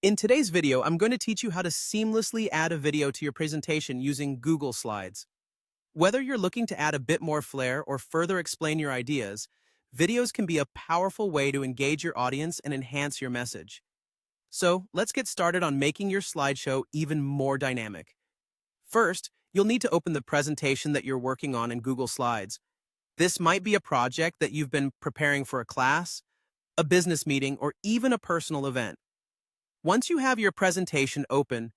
In today's video, I'm going to teach you how to seamlessly add a video to your presentation using Google Slides. Whether you're looking to add a bit more flair or further explain your ideas, videos can be a powerful way to engage your audience and enhance your message. So, let's get started on making your slideshow even more dynamic. First, you'll need to open the presentation that you're working on in Google Slides. This might be a project that you've been preparing for a class, a business meeting, or even a personal event. Once you have your presentation open,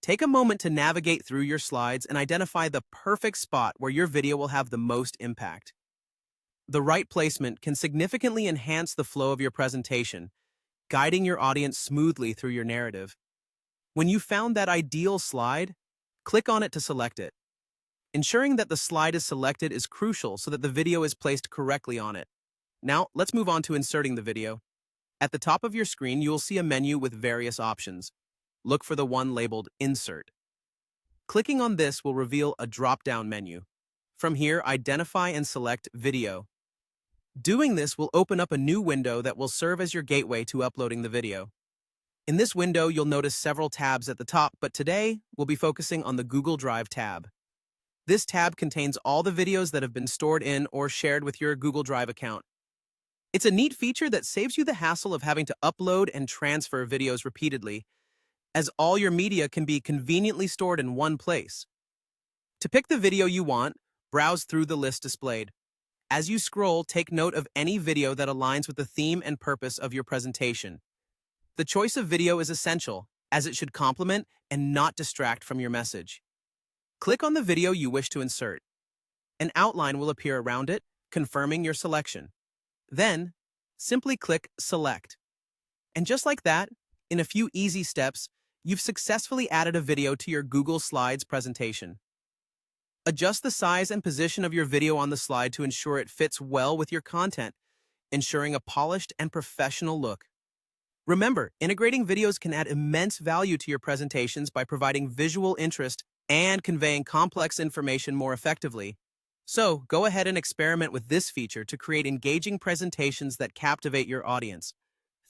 take a moment to navigate through your slides and identify the perfect spot where your video will have the most impact. The right placement can significantly enhance the flow of your presentation, guiding your audience smoothly through your narrative. When you found that ideal slide, click on it to select it. Ensuring that the slide is selected is crucial so that the video is placed correctly on it. Now, let's move on to inserting the video. At the top of your screen, you will see a menu with various options. Look for the one labeled Insert. Clicking on this will reveal a drop-down menu. From here, identify and select Video. Doing this will open up a new window that will serve as your gateway to uploading the video. In this window, you'll notice several tabs at the top, but today, we'll be focusing on the Google Drive tab. This tab contains all the videos that have been stored in or shared with your Google Drive account. It's a neat feature that saves you the hassle of having to upload and transfer videos repeatedly, as all your media can be conveniently stored in one place. To pick the video you want, browse through the list displayed. As you scroll, take note of any video that aligns with the theme and purpose of your presentation. The choice of video is essential, as it should complement and not distract from your message. Click on the video you wish to insert. An outline will appear around it, confirming your selection. Then, simply click Select. And just like that, in a few easy steps, you've successfully added a video to your Google Slides presentation. Adjust the size and position of your video on the slide to ensure it fits well with your content, ensuring a polished and professional look. Remember, integrating videos can add immense value to your presentations by providing visual interest and conveying complex information more effectively. So, go ahead and experiment with this feature to create engaging presentations that captivate your audience.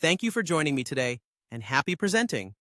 Thank you for joining me today, and happy presenting!